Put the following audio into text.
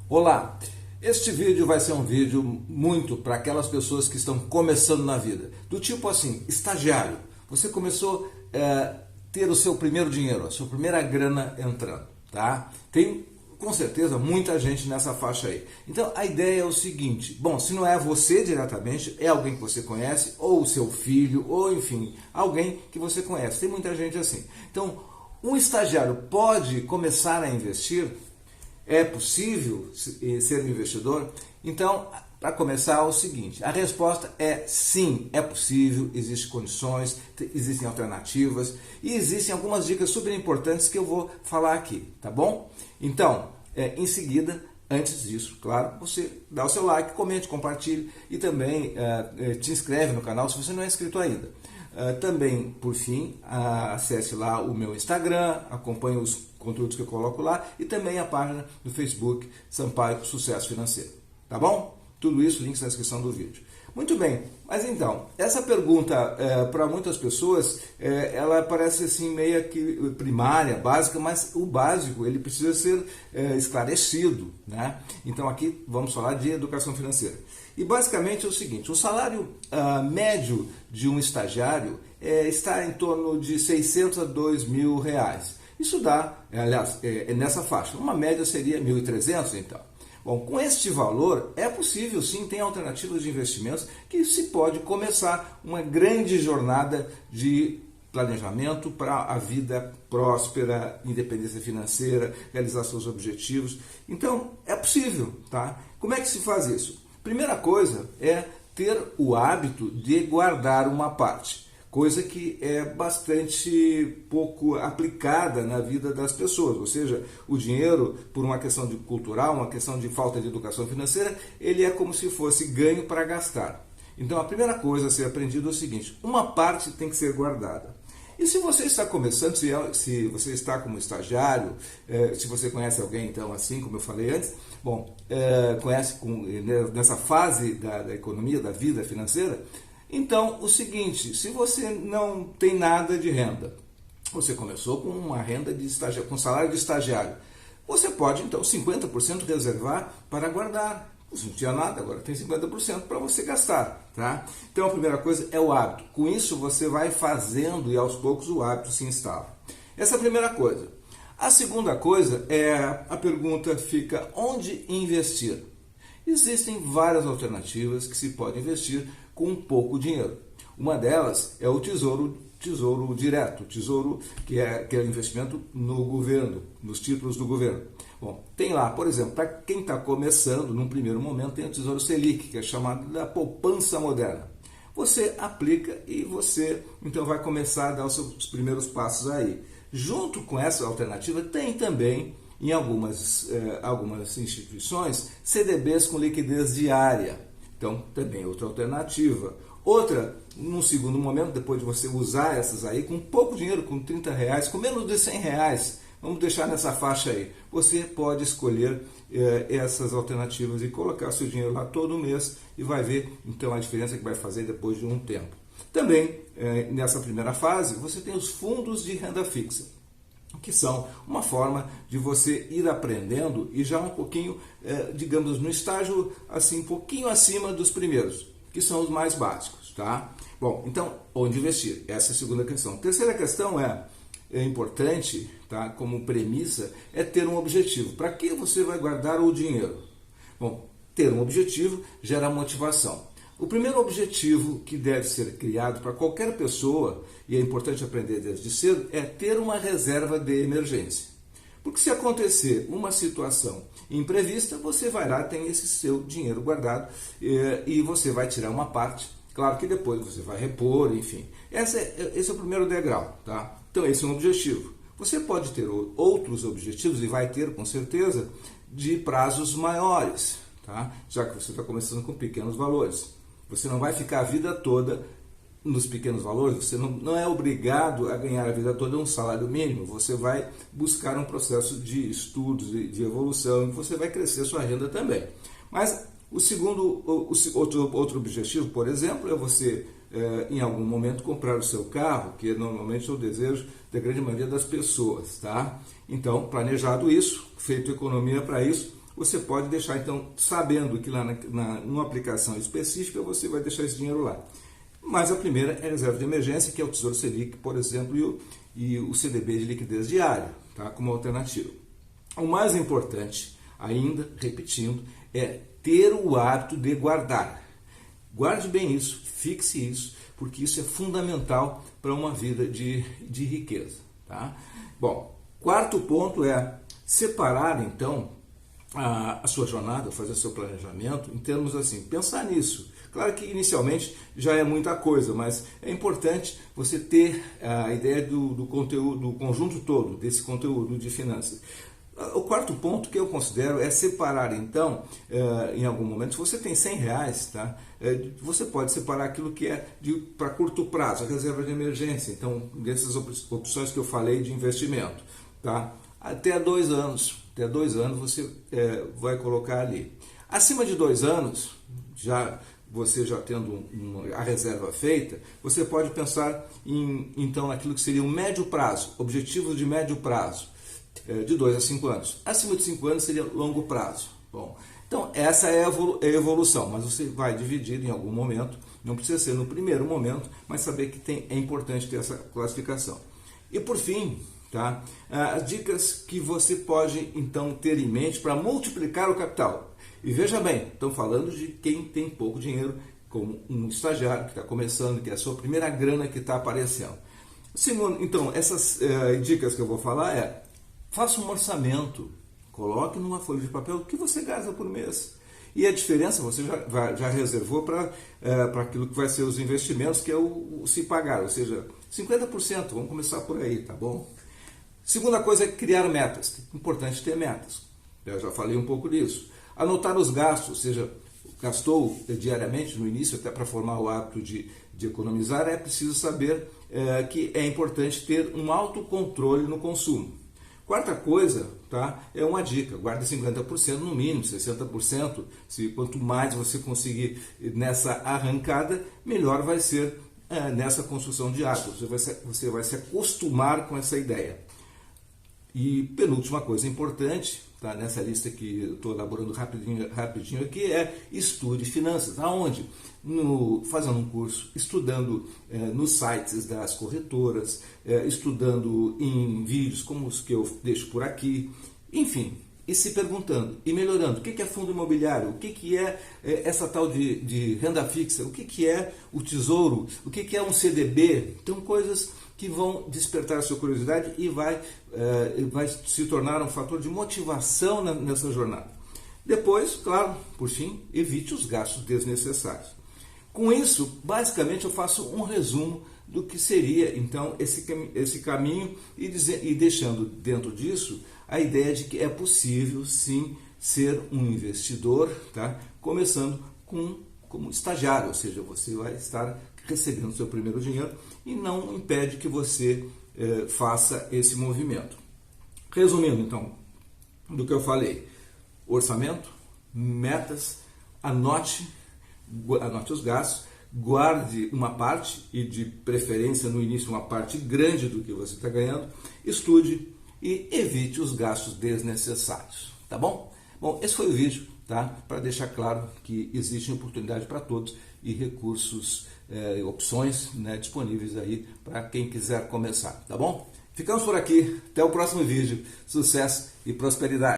Olá, este vídeo vai ser um vídeo muito para aquelas pessoas que estão começando na vida. Do tipo assim, estagiário. Você começou a ter o seu primeiro dinheiro, a sua primeira grana entrando, tá? Tem com certeza muita gente nessa faixa aí. Então a ideia é o seguinte, bom, se não é você diretamente, é alguém que você conhece, ou o seu filho, ou enfim, alguém que você conhece. Tem muita gente assim. Então, um estagiário pode começar a investir? É possível ser um investidor? Então, para começar, é o seguinte, a resposta é sim, é possível, existem condições, existem alternativas e existem algumas dicas super importantes que eu vou falar aqui, tá bom? Então, em seguida, antes disso, claro, você dá o seu like, comente, compartilhe e também te inscreve no canal se você não é inscrito ainda. Também, por fim, acesse lá o meu Instagram, acompanhe os conteúdos que eu coloco lá e também a página do Facebook Sampaio Sucesso Financeiro. Tá bom? Tudo isso, links na descrição do vídeo. Muito bem, mas então, essa pergunta para muitas pessoas, ela parece assim meio que primária, básica, mas o básico ele precisa ser esclarecido, né? Então aqui vamos falar de educação financeira. E basicamente é o seguinte, o salário médio de um estagiário está em torno de 600 a 2 mil reais. Isso dá, aliás, nessa faixa, uma média seria 1.300 então. Bom, com este valor é possível sim, tem alternativas de investimentos que se pode começar uma grande jornada de planejamento para a vida próspera, independência financeira, realizar seus objetivos. Então, é possível, tá? Como é que se faz isso? Primeira coisa é ter o hábito de guardar uma parte. Coisa que é bastante pouco aplicada na vida das pessoas, ou seja, o dinheiro, por uma questão de cultural, uma questão de falta de educação financeira, ele é como se fosse ganho para gastar. Então a primeira coisa a ser aprendida é o seguinte, uma parte tem que ser guardada. E se você está começando, se você está como estagiário, se você conhece alguém então assim, como eu falei antes, bom, conhece nessa fase da economia, da vida financeira, então, o seguinte, se você não tem nada de renda, você começou com uma renda de estagiário, com salário de estagiário, você pode, então, 50% reservar para guardar. Você não tinha nada, agora tem 50% para você gastar, tá? Então, a primeira coisa é o hábito. Com isso, você vai fazendo e, aos poucos, o hábito se instala. Essa é a primeira coisa. A segunda coisa é, a pergunta fica, onde investir? Existem várias alternativas que se pode investir com pouco dinheiro. Uma delas é o tesouro direto, o tesouro que é investimento no governo, nos títulos do governo. Bom, tem lá, por exemplo, para quem está começando, num primeiro momento, tem o Tesouro Selic, que é chamado da poupança moderna. Você aplica e você então vai começar a dar os seus primeiros passos aí. Junto com essa alternativa, tem também em algumas instituições CDBs com liquidez diária. Então, também outra alternativa. Outra, num segundo momento, depois de você usar essas aí, com pouco dinheiro, com 30 reais, com menos de 100 reais, vamos deixar nessa faixa aí, você pode escolher essas alternativas e colocar seu dinheiro lá todo mês e vai ver então a diferença que vai fazer depois de um tempo. Também, nessa primeira fase, você tem os fundos de renda fixa, que são uma forma de você ir aprendendo e já um pouquinho, digamos, no estágio assim, um pouquinho acima dos primeiros, que são os mais básicos, tá? Bom, então, onde investir? Essa é a segunda questão. A terceira questão é importante, tá? Como premissa, é ter um objetivo. Para que você vai guardar o dinheiro? Bom, ter um objetivo gera motivação. O primeiro objetivo que deve ser criado para qualquer pessoa, e é importante aprender desde cedo, é ter uma reserva de emergência. Porque se acontecer uma situação imprevista, você vai lá, tem esse seu dinheiro guardado e você vai tirar uma parte. Claro que depois você vai repor, enfim. Esse é o primeiro degrau, tá? Então esse é um objetivo. Você pode ter outros objetivos, e vai ter com certeza, de prazos maiores, tá? Já que você está começando com pequenos valores. Você não vai ficar a vida toda nos pequenos valores, você não é obrigado a ganhar a vida toda um salário mínimo, você vai buscar um processo de estudos, de evolução, e você vai crescer sua renda também. Mas outro objetivo, por exemplo, é você, em algum momento, comprar o seu carro, que normalmente é o desejo da grande maioria das pessoas, tá? Então, planejado isso, feito economia para isso, você pode deixar, então, sabendo que lá numa aplicação específica você vai deixar esse dinheiro lá. Mas a primeira é a reserva de emergência, que é o Tesouro Selic, por exemplo, e o CDB de liquidez diário, tá? Como alternativa. O mais importante, ainda, repetindo, é ter o hábito de guardar. Guarde bem isso, fixe isso, porque isso é fundamental para uma vida de riqueza. Tá? Bom, quarto ponto é separar, então, a sua jornada, fazer seu planejamento em termos assim, pensar nisso. Claro que inicialmente já é muita coisa, mas é importante você ter a ideia do conteúdo, do conjunto todo desse conteúdo de finanças. O quarto ponto que eu considero é separar, então, em algum momento, se você tem R$100, tá? Você pode separar aquilo que é para curto prazo, a reserva de emergência, então, dessas opções que eu falei de investimento, tá? Até 2 anos, você vai colocar ali. Acima de 2 anos, você já tendo a reserva feita, você pode pensar então naquilo que seria um médio prazo, objetivos de médio prazo, de 2 a 5 anos. Acima de 5 anos seria longo prazo. Bom, então essa é a evolução, mas você vai dividir em algum momento, não precisa ser no primeiro momento, mas saber que é importante ter essa classificação. E por fim, tá? As dicas que você pode então ter em mente para multiplicar o capital. E veja bem, estamos falando de quem tem pouco dinheiro, como um estagiário que está começando, que é a sua primeira grana que está aparecendo. Segundo, então, essas dicas que eu vou falar faça um orçamento, coloque numa folha de papel o que você gasta por mês. E a diferença você já reservou para aquilo que vai ser os investimentos, que é o se pagar, ou seja, 50%, vamos começar por aí, tá bom? Segunda coisa é criar metas. É importante ter metas. Eu já falei um pouco disso. Anotar os gastos, ou seja, gastou diariamente no início, até para formar o hábito de economizar, é preciso saber que é importante ter um autocontrole no consumo. Quarta coisa, tá, é uma dica, guarde 50% no mínimo, 60%, quanto mais você conseguir nessa arrancada, melhor vai ser nessa construção de hábitos, você vai se acostumar com essa ideia. E penúltima coisa importante, tá, nessa lista que eu estou elaborando rapidinho aqui, é estude finanças. Aonde? Fazendo um curso, estudando nos sites das corretoras, estudando em vídeos como os que eu deixo por aqui, enfim, e se perguntando e melhorando o que é fundo imobiliário, o que é essa tal de renda fixa, o que é o tesouro, o que é um CDB. Então, coisas que vão despertar a sua curiosidade e vai se tornar um fator de motivação nessa jornada. Depois, claro, por fim, evite os gastos desnecessários. Com isso, basicamente, eu faço um resumo do que seria, então, esse caminho e deixando dentro disso a ideia de que é possível, sim, ser um investidor, tá? Começando como estagiário, ou seja, você vai estar recebendo seu primeiro dinheiro e não impede que você faça esse movimento. Resumindo, então, do que eu falei, orçamento, metas, anote os gastos, guarde uma parte, e de preferência no início uma parte grande do que você está ganhando, estude e evite os gastos desnecessários, tá bom? Bom, esse foi o vídeo, tá? Para deixar claro que existe oportunidade para todos e recursos, opções, né, disponíveis aí para quem quiser começar, tá bom? Ficamos por aqui, até o próximo vídeo, sucesso e prosperidade!